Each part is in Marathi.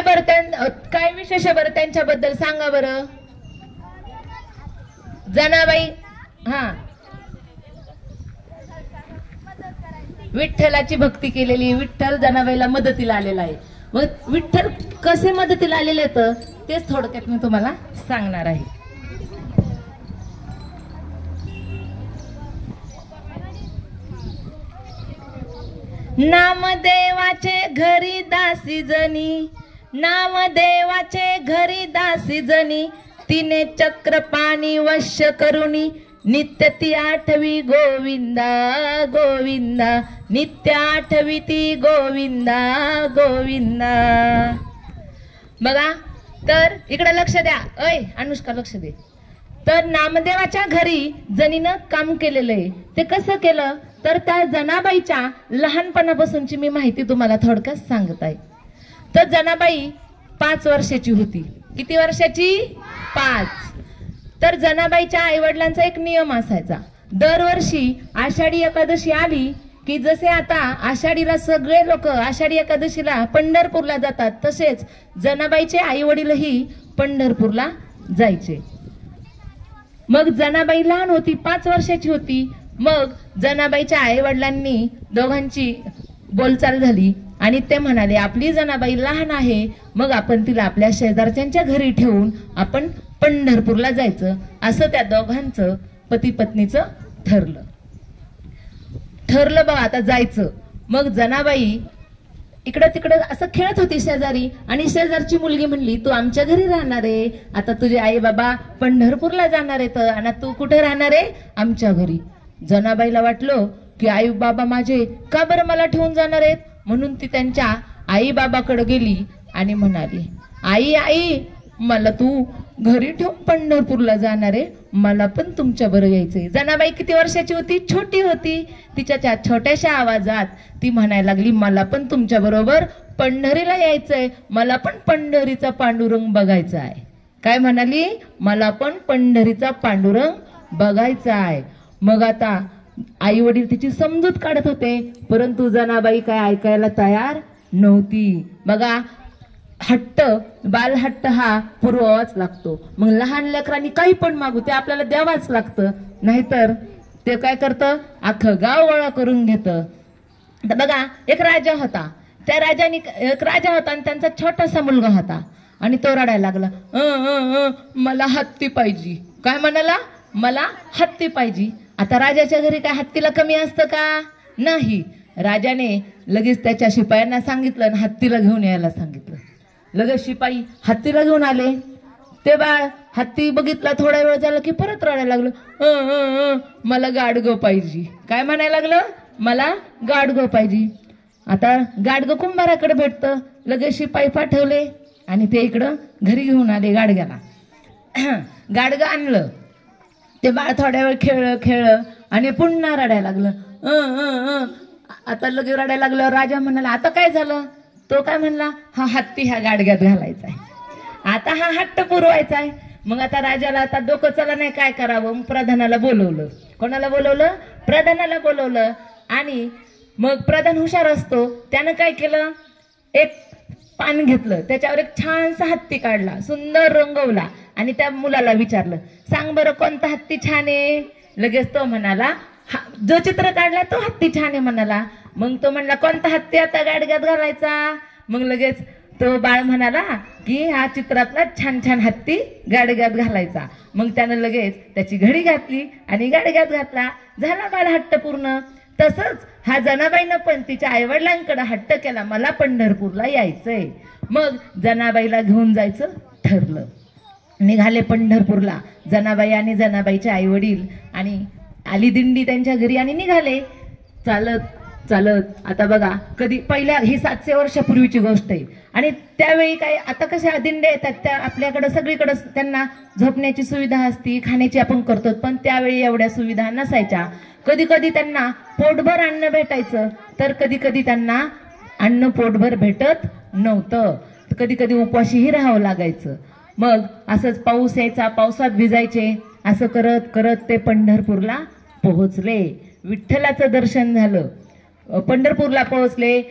बरं काय विशेष बरं त्यांच्याबद्दल सांगा बरं. जनाबाई हा विठ्ठलाची भक्ती केलेली, विठ्ठल जनाबाईला मदतीला आलेला आहे. मग विठ्ठल कसे मदतीला आलेले तर तेच थोडक्यात मी तुम्हाला सांगणार आहे. नामदेवाचे घरी दासी जनी, नामदेवाचे घरी दासी जनी, तिने चक्र पाणी वश्य करुणी, नित्य ती आठवी गोविंदा गोविंदा, नित्य आठवी ती गोविंदा गोविंदा. बघा तर इकडे लक्ष द्या. ऐ अनुष्का लक्ष दे. तर नामदेवाच्या घरी जनीनं काम केलेलं आहे. ते कसं केलं तर त्या जनाबाईच्या लहानपणापासूनची मी माहिती तुम्हाला थोडक्यात सांगत आहे. तर जनाबाई 5 वर्षाची होती. किती वर्षाची? 5. तर जनाबाईच्या आईवडिलांचा एक नियम असायचा. दरवर्षी आषाढी एकादशी आली की जसे आता आषाढीला सगळे लोक आषाढी एकादशीला पंढरपूरला जातात, तसेच जनाबाईचे आई वडीलही पंढरपूरला जायचे. मग जनाबाई लहान होती, 5 वर्षाची होती. मग जनाबाईच्या आई वडिलांनी दोघांची बोलचाल झाली आणि ते म्हणाले आपली जनाबाई लहान आहे, मग आपण तिला आपल्या शेजारच्यांच्या घरी ठेवून आपण पंढरपूरला जायचं. असं त्या दोघांचं पती पत्नीचं ठरलं बघा आता जायचं. मग जनाबाई इकडं तिकडं असं खेळत होती शेजारी, आणि शेजारची मुलगी म्हणली तू आमच्या घरी राहणार आहे, आता तुझे आई बाबा पंढरपूरला जाणार आहेत आणि तू कुठे राहणार आहे? आमच्या घरी. जनाबाईला वाटलं की आई बाबा माझे का बरं मला ठेवून जाणार आहेत, म्हणून ती त्यांच्या आई बाबाकडे गेली आणि म्हणाली आई आई मला तू घरी ठेवून पंढरपूरला जाणार आहे, मला पण तुमच्या बरोबर यायचंय. जनाबाई किती वर्षाची होती? छोटी होती. तिच्या छोट्याशा आवाजात ती म्हणायला लागली मला पण तुमच्या बरोबर पंढरीला यायचंय, मला पण पंढरीचा पांडुरंग बघायचा आहे. काय म्हणाली? मला पण पंढरीचा पांडुरंग बघायचा आहे. मग आता आई वडील तिची समजूत काढत होते, परंतु जनाबाई काय ऐकायला तयार नव्हती. बघा हट्ट, बाल हट्ट हा पुरवावाच लागतो. मग लहान लेकरांनी काही पण मागू ते आपल्याला द्यावाच लागतं, नाहीतर ते काय करतं अख्खं गाव गोळा करून घेतं. बघा एक राजा होता, त्या राजाने एक राजा होता आणि त्यांचा छोटासा मुलगा होता आणि तो रडायला लागला मला हत्ती पाहिजे. काय म्हणाला? मला हत्ती पाहिजे. आता राजाच्या घरी काय हत्तीला कमी असतं का? नाही. राजाने लगेच त्याच्या शिपायांना सांगितलं आणि हत्तीला घेऊन यायला सांगितलं. लगेच शिपाई हत्तीला घेऊन आले. ते बाळ हत्ती बघितला, थोडा वेळ झाला की परत रडायला लागलं मला गाडगं पाहिजे. काय म्हणायला लागलं? मला गाडगं पाहिजे. आता गाडगं कुंभाराकडे भेटतं. लगेच शिपाई पाठवले आणि ते इकडं घरी घेऊन आले गाडग्याला. गाडगं आणलं. ते बाळ थोड्या वेळ खेळलं आणि पुन्हा रडायला लागलं. आता लगेच रडायला लागलं. राजा म्हणाला आता काय झालं? तो काय म्हणला हा हत्ती ह्या गाडग्यात घालायचा आहे, आता हा हट्ट पुरवायचा आहे. मग आता राजाला आता डोकं चला नाही काय करावं. प्रधानाला बोलवलं. कोणाला बोलवलं? प्रधानाला बोलवलं. आणि मग प्रधान हुशार असतो, त्यानं काय केलं एक पान घेतलं, त्याच्यावर एक छानसा हत्ती काढला, सुंदर रंगवला आणि त्या मुलाला विचारलं सांग बरं कोणता हत्ती छान आहे? लगेच तो म्हणाला जो चित्र काढला तो हत्ती छान आहे म्हणाला. मग तो म्हणला कोणता हत्ती आता गाडग्यात घालायचा? मग लगेच तो बाळ म्हणाला की हा चित्रातला छान छान हत्ती गाडग्यात घालायचा. मग त्यानं लगेच त्याची घडी घातली आणि गाडग्यात घातला. झाला बाळ हट्ट पूर्ण. तसंच हा जनाबाईनं पण तिच्या आईवडिलांकडे हट्ट केला मला पंढरपूरला यायचंय. मग जनाबाईला घेऊन जायचं ठरलं. निघाले पंढरपूरला जनाबाई आणि जनाबाईचे आई वडील, आणि आली दिंडी त्यांच्या घरी आणि निघाले चालत चालत. आता बघा कधी पहिल्या ही 700 वर्षापूर्वीची गोष्ट आहे आणि त्यावेळी काय आता कशा दिंड्या येतात त्या आपल्याकडे सगळीकडे त्यांना झोपण्याची सुविधा असती, खाण्याची आपण करतो, पण त्यावेळी एवढ्या सुविधा नसायच्या. कधी कधी त्यांना पोटभर अन्न भेटायचं तर कधी कधी त्यांना अन्न पोटभर भेटत नव्हतं. कधी कधी उपाशीही राहावं लागायचं. मग असंच पाऊस यायचा, पावसात भिजायचे. असं करत करत ते पंढरपूरला पोहोचले. विठ्ठलाचं दर्शन झालं. पंढरपूरला पोहोचले.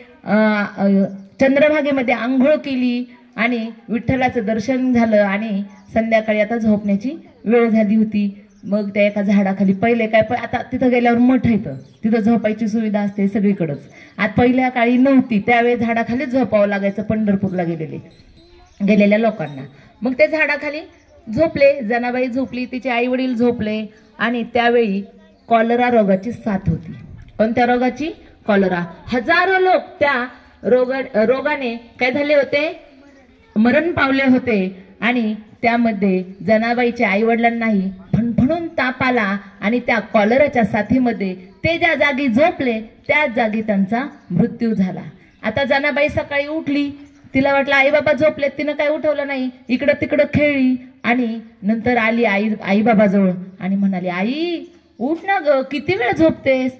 चंद्रभागेमध्ये आंघोळ केली आणि विठ्ठलाचं दर्शन झालं आणि संध्याकाळी आता झोपण्याची वेळ झाली होती. मग त्या एका झाडाखाली पहिले काय आता तिथं गेल्यावर मठ येतं, तिथं झोपायची सुविधा असते सगळीकडंच. आज पहिल्या काळी नव्हती, त्यावेळी झाडाखाली झोपावं लागायचं पंढरपूरला गेलेल्या लोकांना. मग ते झाडाखाली झोपले, जनाबाई झोपली, तिचे आई वडील झोपले. आणि त्यावेळी कॉलरा रोगाची साथ होती. कोणत्या रोगाची? कॉलरा. हजारो लोक त्या रोगाने काय झाले होते? मरण पावले होते. आणि त्यामध्ये जनाबाईच्या आई वडिलांनाही फणफणून ताप आला आणि त्या कॉलराच्या साथीमध्ये ते ज्या जागी झोपले त्याच जागी त्यांचा मृत्यू झाला. आता जनाबाई सकाळी उठली, तिला वाटलं आई बाबा झोपलेत, तिनं काही उठवलं नाही, इकडं तिकडं खेळली. आणि नंतर आली आई बाबाजवळ आणि म्हणाली, आई उठ ना ग, किती वेळ झोपतेस,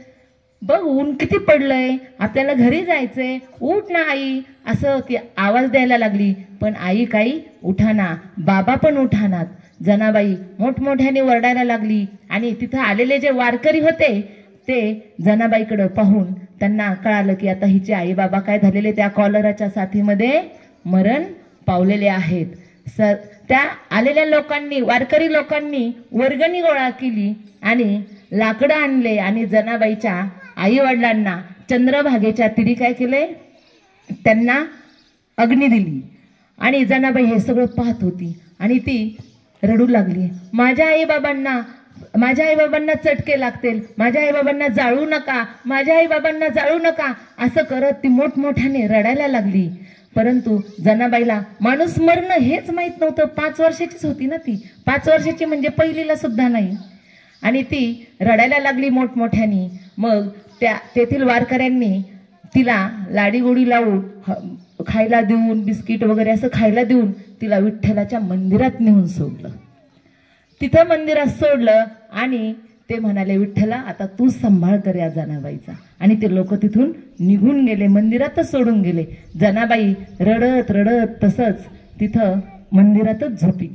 बघ ऊन किती पडलंय, आपल्याला घरी जायचंय, उठ ना आई, असं ती आवाज द्यायला लागली. पण आई काही उठाना, बाबा पण उठानात. जनाबाई मोठमोठ्याने वरडायला लागली. आणि तिथं आलेले जे वारकरी होते ते जनाबाईकडे पाहून त्यांना कळालं की आता हिचे आई बाबा काय झालेले, त्या कॉलराच्या साथीमध्ये मरण पावलेले आहेत. त्या आलेल्या लोकांनी, वारकरी लोकांनी वर्गणी गोळा केली आणि लाकडं आणले आणि जनाबाईच्या आई वडिलांना चंद्रभागेच्या तीरी काय केले, त्यांना अग्नी दिली. आणि जनाबाई हे सगळं पाहत होती आणि ती रडू लागली. माझ्या आई बाबांना चटके लागतील, माझ्या आई बाबांना जाळू नका, माझ्या आई बाबांना जाळू नका, असं करत ती मोठमोठ्याने रडायला लागली. परंतु जनाबाईला माणूस मरणं हेच माहित नव्हतं. 5 वर्षाचीच होती ना ती, 5 वर्षाची म्हणजे पहिलीला सुद्धा नाही. आणि ती रडायला लागली मोठमोठ्याने. मग तेथील वारकऱ्यांनी तिला लाडीगोडी लावून खायला देऊन, बिस्किट वगैरे असं खायला देऊन तिला विठ्ठलाच्या मंदिरात नेऊन सोडलं. तिथं मंदिरात सोडलं आणि ते म्हणाले, विठ्ठला आता तू सांभाळ कर या जनाबाईचा. आणि ते लोक तिथून निघून गेले, मंदिरातच सोडून गेले. जनाबाई रडत रडत तसंच तिथं मंदिरातच झोपी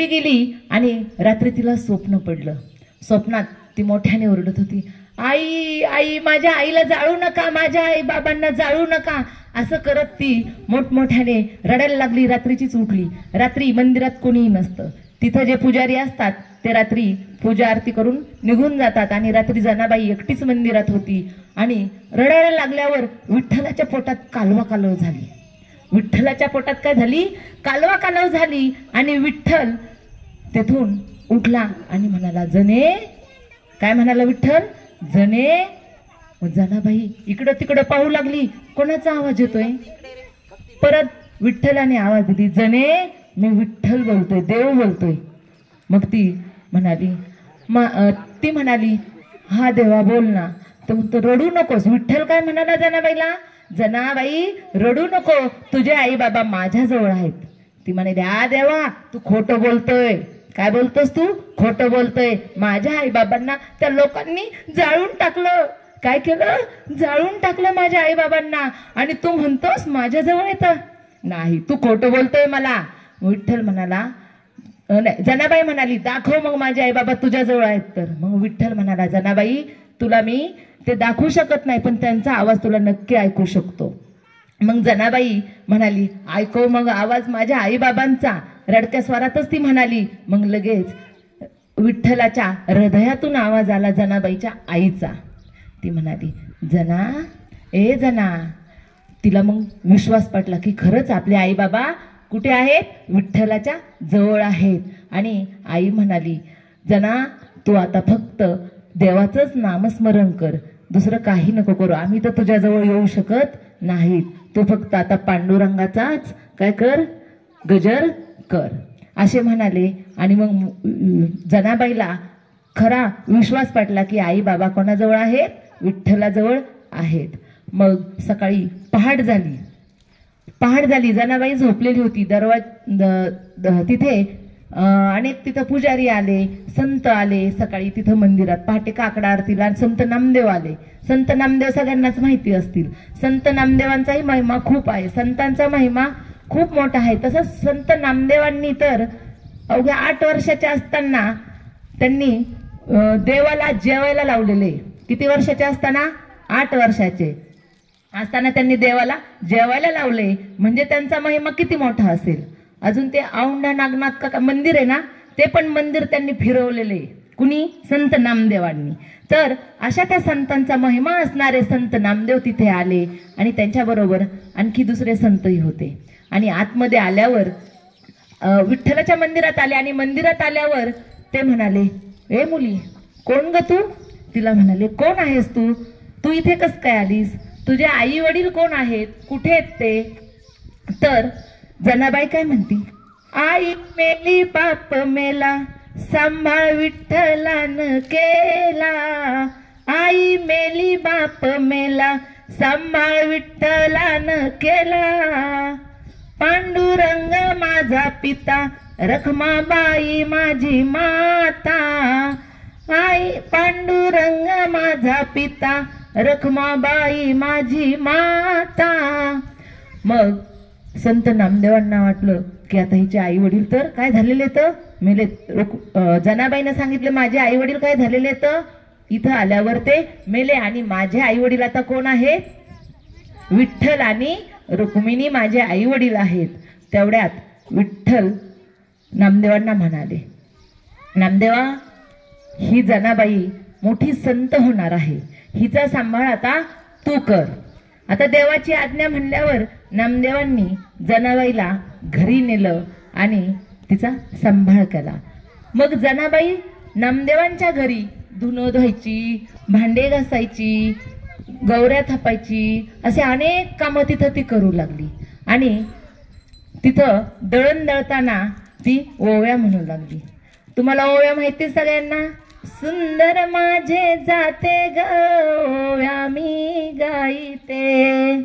गेली. आणि रात्री तिला स्वप्न पडलं. स्वप्नात ती मोठ्याने ओरडत होती, आई आई, माझ्या आईला जाळू नका, माझ्या आई बाबांना जाळू नका, असं करत ती मोठमोठ्याने रडायला लागली. रात्रीचीच उठली. रात्री मंदिरात कोणीही नसतं. तिथं जे पुजारी असतात ते रात्री पूजा आरती करून निघून जातात. आणि रात्री जनाबाई एकटीच मंदिरात होती. आणि रडायला लागल्यावर विठ्ठलाच्या पोटात कालवा झाली. विठ्ठलाच्या पोटात काय झाली? कालवा झाली. आणि विठ्ठल तेथून उठला आणि म्हणाला, जने. काय म्हणाला विठ्ठल? जने. जनाबाई इकडं तिकडं पाहू लागली, कोणाचा आवाज येतोय? परत विठ्ठलाने आवाज दिली, जने, मी विठ्ठल बोलतोय, देव बोलतोय. मग ती म्हणाली, हा देवा बोल ना. तर रडू नकोस. विठ्ठल काय म्हणाला जनाबाईला? जनाबाई रडू नको, तुझे आई बाबा माझ्याजवळ आहेत. ती म्हणाली, आ देवा, तू खोटं बोलतोय. काय बोलतोस तू? खोटं बोलतोय. माझ्या आई बाबांना त्या लोकांनी जाळून टाकलं. काय केलं? जाळून टाकलं माझ्या आई बाबांना. आणि तू म्हणतोस माझ्याजवळ येतं? नाही, तू खोटं बोलतोय मला. विठ्ठल म्हणाला, जनाबाई म्हणाली, दाखव मग माझे आई बाबा तुझ्याजवळ आहेत तर. मग विठ्ठल म्हणाला, जनाबाई तुला मी ते दाखवू शकत नाही, पण त्यांचा आवाज तुला नक्की ऐकू शकतो. मग जनाबाई म्हणाली, ऐकव मग आवाज माझ्या आई बाबांचा. रडक्या स्वरातच ती म्हणाली. मग लगेच विठ्ठलाच्या हृदयातून आवाज आला जनाबाईच्या आईचा. ती म्हणाली, जना. तिला मग विश्वास पटला की खरंच आपले आई बाबा कुठे आहेत? विठ्ठलाच्या जवळ आहेत. आणि आई म्हणाली, जना, तू आता फक्त देवाचंच नामस्मरण कर, दुसरं काही नको करू. आम्ही तर तुझ्याजवळ येऊ शकत नाहीत. तू फक्त आता पांडुरंगाचाच काय कर, गजर कर, असे म्हणाले. आणि मग जनाबाईला खरा विश्वास पटला की आई बाबा कोणाजवळ आहेत? विठ्ठलाजवळ आहेत. मग सकाळी पहाट झाली. जनाबाई झोपलेली होती तिथे. आणि तिथं पुजारी आले, संत आले. सकाळी तिथं मंदिरात पहाटे काकडा आरतीला संत नामदेव आले. संत नामदेव सगळ्यांनाच माहिती असतील. संत नामदेवांचाही महिमा खूप आहे, संतांचा महिमा खूप मोठा आहे. तसंच संत नामदेवांनी तर अवघ्या 8 वर्षाच्या असताना त्यांनी देवाला जेवायला लावलेले. किती वर्षाचे असताना? 8 वर्षाचे. असताना त्यांनी देवाला जेवायला लावले, म्हणजे त्यांचा महिमा किती मोठा असेल. अजून ते औंढा नागनाथ का मंदिर आहे ना, ते पण मंदिर त्यांनी फिरवलेले. कुणी? संत नामदेवांनी. तर अशा त्या संतांचा महिमा असणारे संत नामदेव तिथे आले आणि त्यांच्याबरोबर आणखी दुसरे संतही होते. आणि आतमध्ये आल्यावर विठ्ठलाच्या मंदिरात आले आणि मंदिरात आल्यावर ते म्हणाले, ए मुली, कोण ग तू? तिला म्हणाले, कोण आहेस तू? तू इथे कस काय आलीस? तुझे आई वडील कोण आहेत? कुठे आहेत ते? तर जनाबाई काय म्हणती, आई मेली बाप मेला, सांभाळ विठ्ठलान केला. आई मेली बाप मेला, सांभाळ विठ्ठलान केला. पांडुरंग माझा पिता, रखमाबाई माझी माता. आई पांडुरंग माझा पिता, रखमाबाई माझी माता. मग संत नामदेवांना वाटलं की आता हिचे आई वडील तर काय झालेले तर मेले. जनाबाईने सांगितले, माझे आई वडील काय झालेले तर इथं आल्यावर ते मेले आणि माझे आई वडील आता कोण आहे? विठ्ठल आणि रुक्मिणी माझे आई वडील आहेत. तेवढ्यात विठ्ठल नामदेवांना म्हणाले, नामदेवा, ही जनाबाई मोठी संत होणार आहे, हिचा सांभाळ आता तू कर. आता देवाची आज्ञा म्हणल्यावर नामदेवांनी जनाबाईला घरी नेलं आणि तिचा सांभाळ केला. मग जनाबाई नामदेवांच्या घरी धुणं धुवायची, भांडे घासायची, गौऱ्या थापायची, असे अनेक कामं तिथं ती करू लागली. आणि तिथं दळण दळताना ती ओव्या म्हणू लागली. तुम्हाला ओव्या माहिती सगळ्यांना? सुंदर माझे जाते ग ओव्या मी गाईते,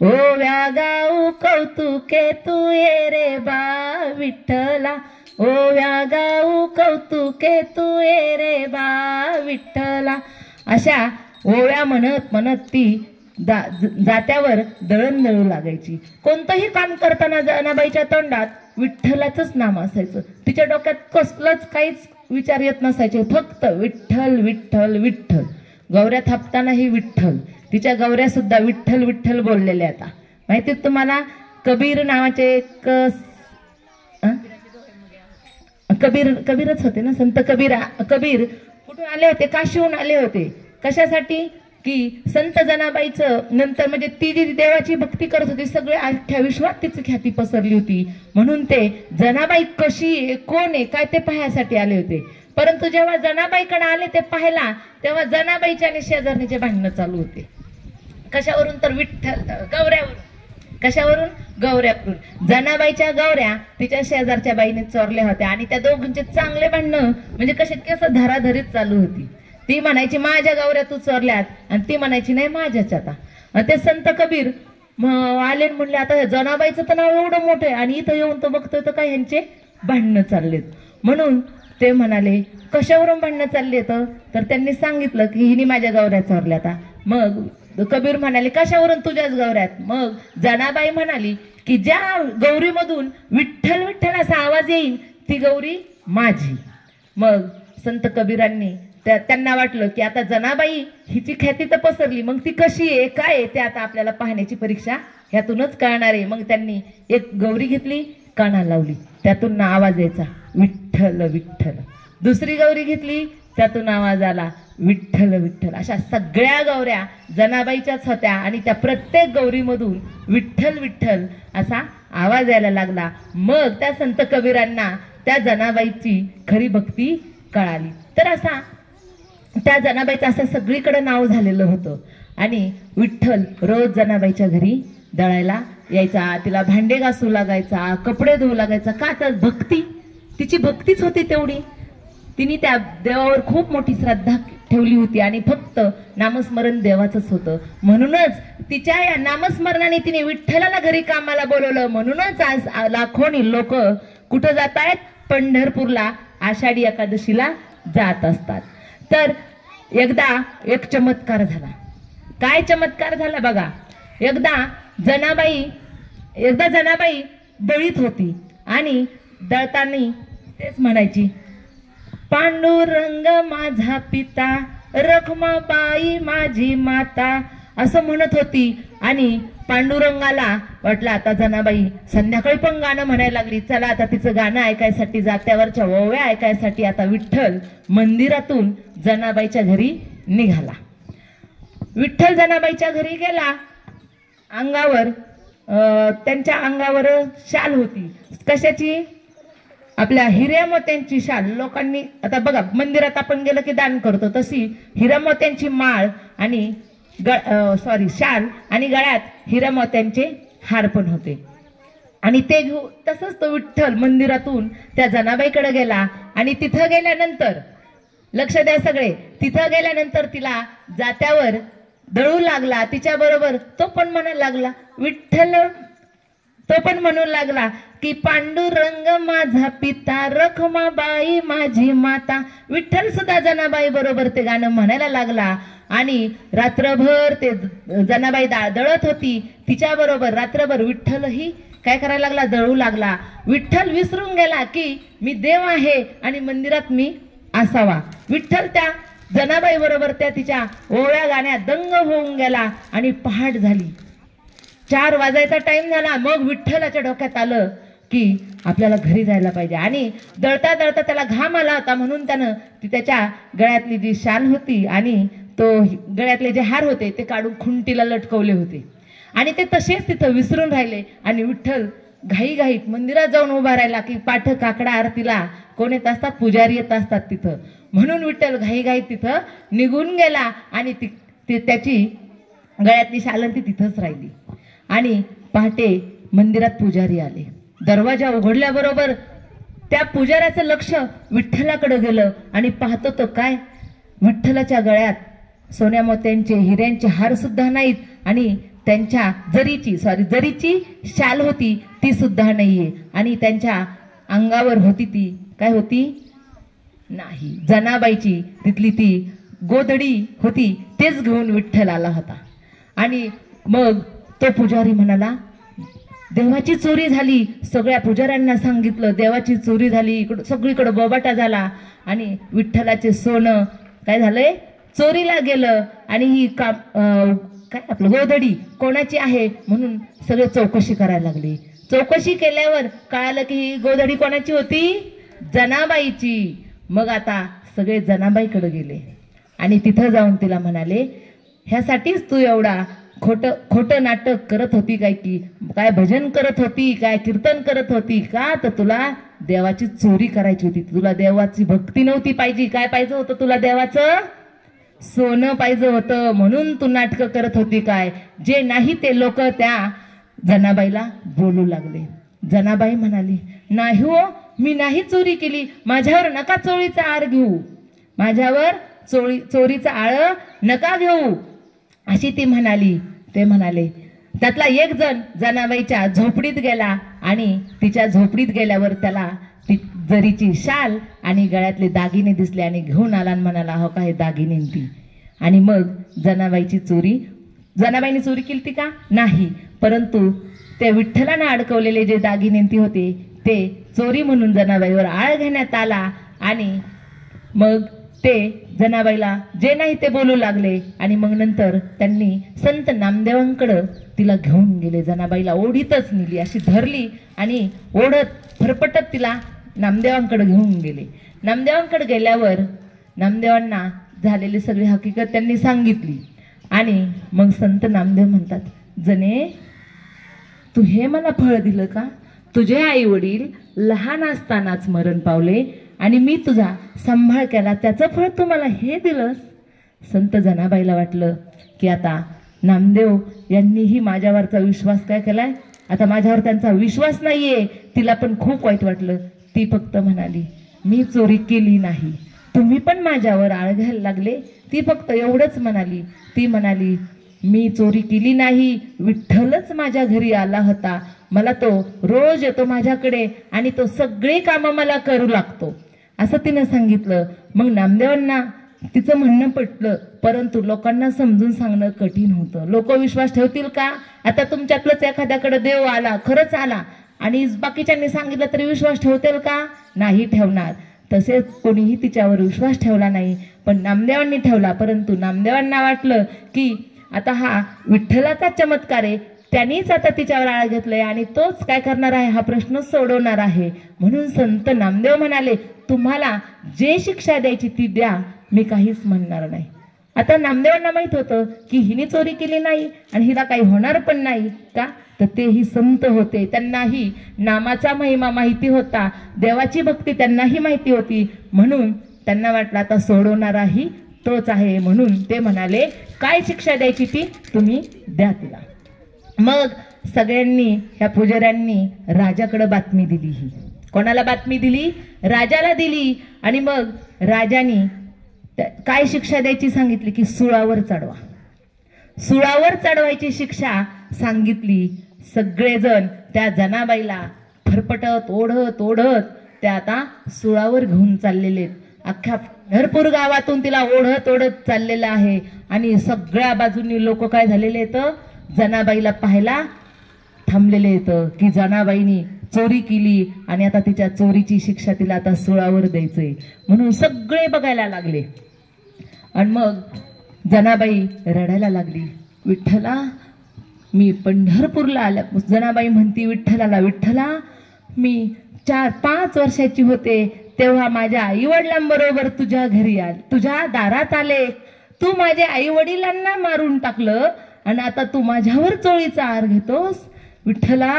ओव्या गाऊ कौतुके तू ये रे बा विठ्ठला. ओव्या गाऊ कौतुके तू ये रे बा विठ्ठला. अशा ओव्या म्हणत म्हणत ती जात्यावर दळण दळू लागायची. कोणतंही काम करताना जनाबाईच्या तोंडात विठ्ठलाचंच नाम असायचं. तिच्या डोक्यात कसलंच काहीच विचार येत नसायचे, फक्त विठ्ठल विठ्ठल विठ्ठल. गौऱ्या थापतानाही विठ्ठल. तिच्या गौऱ्या सुद्धा विठ्ठल विठ्ठल बोललेल्या. आता माहिती तुम्हाला, कबीर नावाचे एक कबीरच होते ना, संत कबीर कुठून आले होते? काशीहून आले होते. कशासाठी? की संत जनाबाईचं नंतर म्हणजे ती जी देवाची भक्ती करत होती, सगळे अख्ख्या विश्वात तिची ख्याती पसरली होती. म्हणून ते जनाबाई कशी आहे, कोण आहे, काय ते पाहण्यासाठी आले होते. परंतु जेव्हा जनाबाईकडे आले ते पाहायला, तेव्हा जनाबाईचे आणि शेजारणीचे भांडणं चालू होते. कशावरून? तर विठ्ठल गौऱ्यावरून. कशावरून? गौऱ्यावरून. जनाबाईच्या गौऱ्या तिच्या शेजारच्या बाईने चोरल्या होत्या आणि त्या दोघांचे चांगले भांडणं म्हणजे कसे की असं धराधरीत चालू होती. ती म्हणायची माझ्या गौऱ्या तू चोरल्यात आणि ती म्हणायची नाही माझ्याच. आता ते संत कबीर आले म्हणले, आता जनाबाईचं तर नाव एवढं मोठं आहे आणि इथं येऊन तो बघतोय तर काय यांचे भांडणं चाललेत. म्हणून ते म्हणाले, कशावरून भांडणं चालले तर त्यांनी सांगितलं की हिने माझ्या गौऱ्या चोरल्यात. मग कबीर म्हणाले, कशावरून? तुझ्याच गौऱ्यात. मग जनाबाई म्हणाली की ज्या गौरीमधून विठ्ठल विठ्ठल असा आवाज येईल ती गौरी माझी. मग संत कबीरांनी त्यांना वाटलं की आता जनाबाई हिची ख्याती तर पसरली, मग ती कशी आहे काय आहे ते आता आपल्याला पाहण्याची परीक्षा ह्यातूनच कळणार आहे. मग त्यांनी एक गौरी घेतली, कानाला लावली, त्यातून आवाज यायचा विठ्ठल विठ्ठल. दुसरी गौरी घेतली, त्यातून आवाज आला विठ्ठल विठ्ठल. अशा सगळ्या गौऱ्या जनाबाईच्याच होत्या आणि त्या प्रत्येक गौरीमधून विठ्ठल विठ्ठल असा आवाज यायला लागला. मग त्या संत कबीरांना त्या जनाबाईची खरी भक्ती कळाली. तर असा त्या जनाबाईचं असं सगळीकडे नाव झालेलं होतं. आणि विठ्ठल रोज जनाबाईच्या घरी दळायला यायचा, तिला भांडे घासू लागायचा, कपडे धुवू लागायचा. का? तर भक्ती, तिची भक्तीच होती तेवढी. तिने त्या देवावर खूप मोठी श्रद्धा ठेवली होती आणि फक्त नामस्मरण देवाचंच होतं. म्हणूनच तिच्या या नामस्मरणाने तिने विठ्ठलाला घरी कामाला बोलवलं. म्हणूनच आज लाखोनी लोक कुठं जात आहेत? पंढरपूरला आषाढी एकादशीला जात असतात. तर एकदा एक चमत्कार झाला. काय चमत्कार झाला बघा. एकदा जनाबाई दळीत होती आणि दळताना तेच म्हणायची, पांडुरंग माझा पिता, रखमाबाई माझी माता. असं म्हणत होती आणि पांडुरंगाला वाटलं आता जनाबाई संध्याकाळी पण गाणं म्हणायला लागली, चला आता तिचं गाणं ऐकायसाठी, जात्यावरच्या ओव्या ऐकायसाठी आता विठ्ठल मंदिरातून जनाबाईच्या घरी निघाला. विठ्ठल जनाबाईच्या घरी गेला. अंगावर त्यांच्या अंगावर शाल होती. कशाची? आपल्या हिऱ्या मोत्यांची शाल. लोकांनी आता बघा मंदिरात आपण गेलं की दान करतो, तशी हिऱ्या मोत्यांची माळ आणि शाल आणि गळ्यात हिऱ्या मोत्यांचे हार पण होते. आणि ते घेऊन तसंच तो विठ्ठल मंदिरातून त्या जनाबाईकडे गेला. आणि तिथं गेल्यानंतर लक्ष द्या सगळे, तिथं गेल्यानंतर तिला जात्यावर दळू लागला. तिच्या बरोबर तो पण म्हणायला लागला, विठ्ठल तो पण म्हणू लागला की पांडुरंग माझा पिता, रखमाबाई माझी माता. विठ्ठल सुद्धा जनाबाई बरोबर ते गाणं म्हणायला लागला. आणि रात्रभर ते जनाबाई दळत होती, तिच्या बरोबर रात्रभर विठ्ठलही काय करायला लागला? दळू लागला. विठ्ठल विसरून गेला की मी देव आहे आणि मंदिरात मी असावा. विठ्ठल त्या जनाबाई बरोबर त्या तिच्या ओव्या गाण्यात दंग होऊन गेला. आणि पहाट झाली, 4 वाजायचा टाइम झाला. मग विठ्ठलाच्या डोक्यात आलं की आपल्याला घरी जायला पाहिजे. आणि दळता दळता त्याला घाम आला होता, म्हणून त्यानं ती त्याच्या गळ्यातली जी शाल होती आणि तो गळ्यातले जे हार होते ते काढून खुंटीला लटकवले होते. आणि ते तसेच तिथं विसरून राहिले. आणि विठ्ठल घाईघाईत मंदिरात जाऊन उभा राहिला की पाठ काकडा आरतीला कोण येत असतात? पुजारी येत असतात तिथं. म्हणून विठ्ठल घाईघाईत तिथं निघून गेला. आणि त्याची गळ्यातली शाल ती तिथंच राहिली. आणि पहाटे मंदिरात पुजारी आले. दरवाजा उघडल्याबरोबर त्या पुजाऱ्याचं लक्ष विठ्ठलाकडे गेलं. आणि पाहतो तो काय, विठ्ठलाच्या गळ्यात सोन्या मोत्यांचे हिऱ्यांचे हार सुद्धा नाहीत. आणि त्यांच्या जरीची शाल होती ती सुद्धा नाहीये. आणि त्यांच्या अंगावर होती ती काय होती? नाही, जनाबाईची तिथली ती गोधडी होती, तेच घेऊन विठ्ठल आला होता. आणि मग तो पुजारी म्हणाला, देवाची चोरी झाली. सगळ्या पुजाऱ्यांना सांगितलं देवाची चोरी झाली. सगळीकडे बोबाटा झाला. आणि विठ्ठलाचे सोनं काय झालंय? चोरीला गेलं. आणि ही काय आपलं गोधडी कोणाची आहे म्हणून सगळे चौकशी करायला लागली. चौकशी केल्यावर कळालं की ही गोधडी कोणाची होती? जनाबाईची. मग आता सगळे जनाबाईकडे गेले आणि तिथं जाऊन तिला म्हणाले, ह्यासाठीच तू एवढा खोटं नाटक करत होती काय? की काय भजन करत होती, काय कीर्तन करत होती का? तर तुला देवाची चोरी करायची होती. तुला देवाची भक्ती नव्हती पाहिजे. काय पाहिजे होतं तुला? देवाचं सोनं पाहिजे होतं. म्हणून तू नाटक करत होती काय? जे नाही ते लोक त्या जनाबाईला बोलू लागले. जनाबाई म्हणाली, नाही हो, मी नाही चोरी केली. माझ्यावर नका चोरीचा आळ घेऊ. माझ्यावर चोरीचा आळ नका घेऊ अशी ती म्हणाली. ते म्हणाले. त्यातला एक जण जनाबाईच्या झोपडीत गेला. आणि तिच्या झोपडीत गेल्यावर त्याला ती जरीची शाल आणि गळ्यातले दागिने दिसले. आणि घेऊन आला आणि म्हणाला, हो का हे दागिने ती. आणि मग जनाबाईने चोरी केली का? नाही. परंतु त्या विठ्ठलाने अडकवलेले जे दागिने ती होते ते चोरी म्हणून जनाबाईवर आळ घेण्यात आला. आणि मग ते जनाबाईला जे नाही ते बोलू लागले. आणि मग नंतर त्यांनी संत नामदेवांकडे तिला घेऊन गेले. जनाबाईला ओढीतच नेली, अशी धरली आणि ओढत फरफटत तिला नामदेवांकडे घेऊन गेले. नामदेवांकडे गेल्यावर नामदेवांना झालेली सगळी हकीकत त्यांनी सांगितली. आणि मग संत नामदेव म्हणतात, जने तू हे मला फळ दिलं का? तुझे आई वडील लहान असतानाच मरण पावले आणि मी तुझा सांभाळ केला, त्याचं फळ तू मला हे दिलंस. संत जनाबाईला वाटलं की आता नामदेव यांनीही माझ्यावरचा विश्वास काय केलाय, आता माझ्यावर त्यांचा विश्वास नाहीये. तिला पण खूप वाईट वाटलं. ती फक्त म्हणाली, मी चोरी केली नाही, तुम्ही पण माझ्यावर आळ घ्यायला लागले. ती फक्त एवढंच म्हणाली. ती म्हणाली, मी चोरी केली नाही, विठ्ठलच माझ्या घरी आला होता. मला तो रोज येतो माझ्याकडे आणि तो सगळी कामं मला करू लागतो असं तिने सांगितलं. मग नामदेवांना तिचं म्हणणं पटलं, परंतु लोकांना समजून सांगणं कठीण होतं. लोक विश्वास ठेवतील का? आता तुमच्यातलंच एखाद्याकडे देव आला, खरंच आला आणि बाकीच्यांनी सांगितलं तरी विश्वास ठेवतील का? नाही ठेवणार. तसेच कोणीही तिच्यावर विश्वास ठेवला नाही, पण नामदेवांनी ठेवला. परंतु नामदेवांना वाटलं की आता हा विठ्ठलाचा चमत्कार आहे, त्यांनीच आता तिच्यावर आळा घेतलंय आणि तोच काय करणार आहे, हा प्रश्न सोडवणार आहे. म्हणून संत नामदेव म्हणाले, तुम्हाला जे शिक्षा द्यायची ती द्या, मी काहीच म्हणणार नाही. आता नामदेवांना माहित होतं की हिने चोरी केली नाही आणि हिला काही होणार पण नाही का, तर तेही संत होते, त्यांनाही नामाचा महिमा माहिती होता, देवाची भक्ती त्यांनाही माहिती होती. म्हणून त्यांना वाटलं आता सोडवणाराही तोच आहे. म्हणून ते म्हणाले, काय शिक्षा द्यायची ती तुम्ही द्या तिला. मग सगळ्यांनी ह्या पुजाऱ्यांनी राजाकडे बातमी दिली. ही कोणाला बातमी दिली? राजाला दिली. आणि मग राजाने काय शिक्षा द्यायची सांगितली की सुळावर चढवा. सुळावर चढवायची शिक्षा सांगितली. सगळेजण त्या जनाबाईला फरफटत ओढत ओढत त्या आता सुळावर घेऊन चाललेले. अख्ख्या पंढरपूर गावातून तिला ओढत ओढत चाललेलं आहे. आणि सगळ्या बाजूंनी लोक काय झालेले आहेत, जनाबाईला पाहायला थांबलेले आहेत की जनाबाईनी चोरी केली आणि आता तिच्या चोरीची शिक्षा तिला आता सुळावर द्यायचंय. म्हणून सगळे बघायला लागले. आणि मग जनाबाई रडायला लागली, विठ्ठला मी पंढरपूरला आल्या. जनाबाई म्हणती विठ्ठलाला, विठ्ठला मी 4-5 वर्षाची होते तेव्हा माझ्या आई वडिलांबरोबर तुझ्या घरी आले, तुझ्या दारात आले. तू माझ्या आई वडिलांना मारून टाकलं आणि आता तू माझ्यावर चोळीचा आर घेतोस. विठ्ठला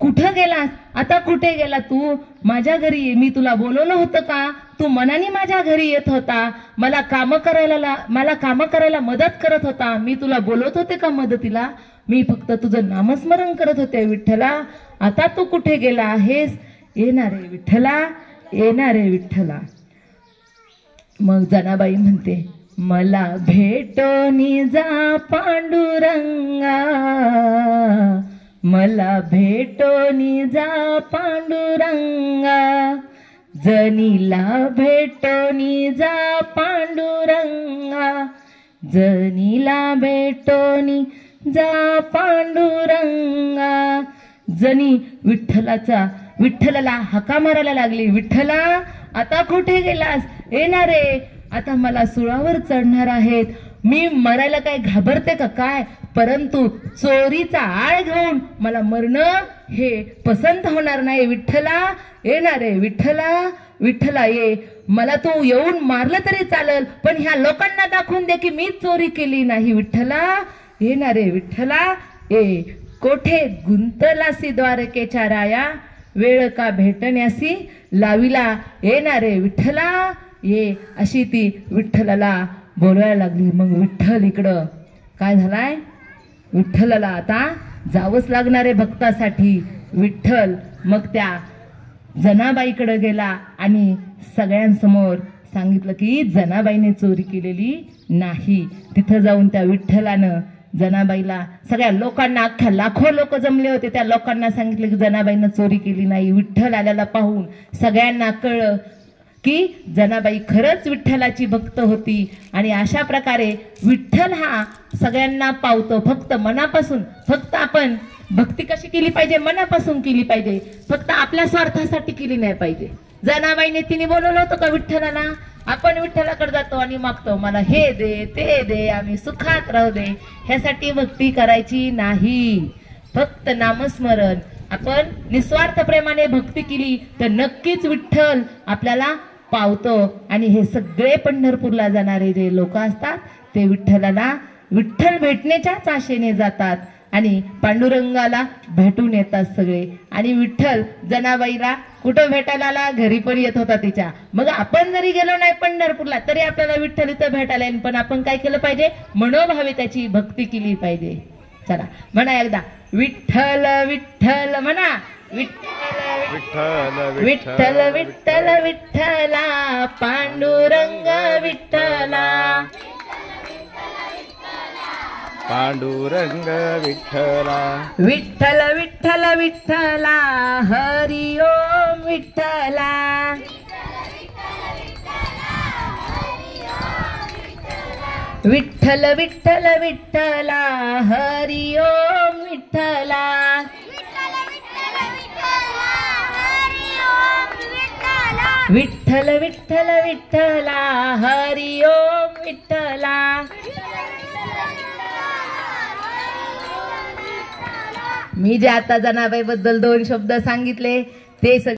कुठं गेलास? आता कुठे गेला तू? माझ्या घरी मी तुला बोलवलं होतं का? तू मनाने माझ्या घरी येत होता, मला काम करायला मदत करत होता. मी तुला बोलवत होते का मदतीला? मी फक्त तुझं नामस्मरण करत होते. विठ्ठला आता तू कुठे गेला आहेस? येणारे विठ्ठला, येणारे विठ्ठला. मग जनाबाई म्हणते, मला भेटोनी जा पांडुरंगा, मला भेटोनी जा पांडुरंगा, जनीला भेटोनी जा पांडुरंगा, जनीला भेटोनी जा पांडुरंगा. जनी विठ्ठलाला हाका मारायला लागली, विठ्ठला आता कुठे गेलास? येणारे आता मला सुळावर चढणार आहेत. मी मरायला काय घाबरते का काय? परंतु चोरीचा आळ घेऊन मला मरणं हे पसंत होणार नाही. विठ्ठला येणारे विठ्ठला, विठ्ठला ये. मला तू येऊन मारलं तरी चालेल, पण ह्या लोकांना दाखवून दे की मी चोरी केली नाही. विठ्ठला येणारे विठ्ठला ये. कोठे गुंतलासी द्वारकेच्या राया, वेळ का भेटण्यासी लाविला. येणारे विठ्ठला ये. अशी ती विठ्ठलाला बोलायला लागली. मग विठ्ठल इकडं काय झालाय, विठ्ठलाला आता जावंच लागणारे भक्तासाठी. विठ्ठल मग त्या जनाबाईकडे गेला आणि सगळ्यांसमोर सांगितलं की जनाबाईने चोरी केलेली नाही. तिथं जाऊन त्या विठ्ठलानं जनाबाईला, सगळ्या लोकांना, अख्ख्या लाखो लोक जमले होते, त्या लोकांना सांगितलं की जनाबाईनं चोरी केली नाही. विठ्ठल आल्याला पाहून सगळ्यांना कळलं की जनाबाई खरंच विठ्ठलाची भक्त होती. आणि अशा प्रकारे विठ्ठल हा सगळ्यांना पावतो, फक्त मनापासून. फक्त आपण भक्ती कशी केली पाहिजे? मनापासून केली पाहिजे, फक्त आपल्या स्वार्थासाठी केली नाही पाहिजे. जनाबाईने तिने बोलवलं होतं का विठ्ठलाला? आपण विठ्ठलाकडे जातो आणि मागतो, मला हे दे ते दे, आम्ही सुखात राहू दे. ह्यासाठी भक्ती करायची नाही, फक्त नामस्मरण. आपण निस्वार्थ प्रेमाने भक्ती केली तर नक्कीच विठ्ठल आपल्याला पावतो. आणि हे सगळे पंढरपूरला जाणारे जे लोक असतात ते विठ्ठल भेटण्याच्याच आशेने जातात आणि पांडुरंगाला भेटून येतात सगळे. आणि विठ्ठल जनाबाईला कुठं भेटायला आला? घरी पण येत होता तिच्या. मग आपण जरी गेलो नाही पंढरपूरला तरी आपल्याला विठ्ठल इथं भेटायला येईल, पण आपण काय केलं पाहिजे? मनोभावे त्याची भक्ती केली पाहिजे. चला म्हणा एकदा, विठ्ठल विठ्ठल म्हणा, विठ्ठल विठ्ठल विठ्ठल विठ्ठला, पांडुरंग विठ्ठला, पांडुरंग विठ्ठला, विठ्ठल विठ्ठल विठ्ठला, हरि ओम विठ्ठला, विठ्ठल विठ्ठल विठ्ठला, हरि ओम विठ्ठला, विठ्ठल विठ्ठल विठ्ठला, हरि ओम विठ्ठला, मी जे आता जनाबाई बद्दल 2 शब्द सांगितले ते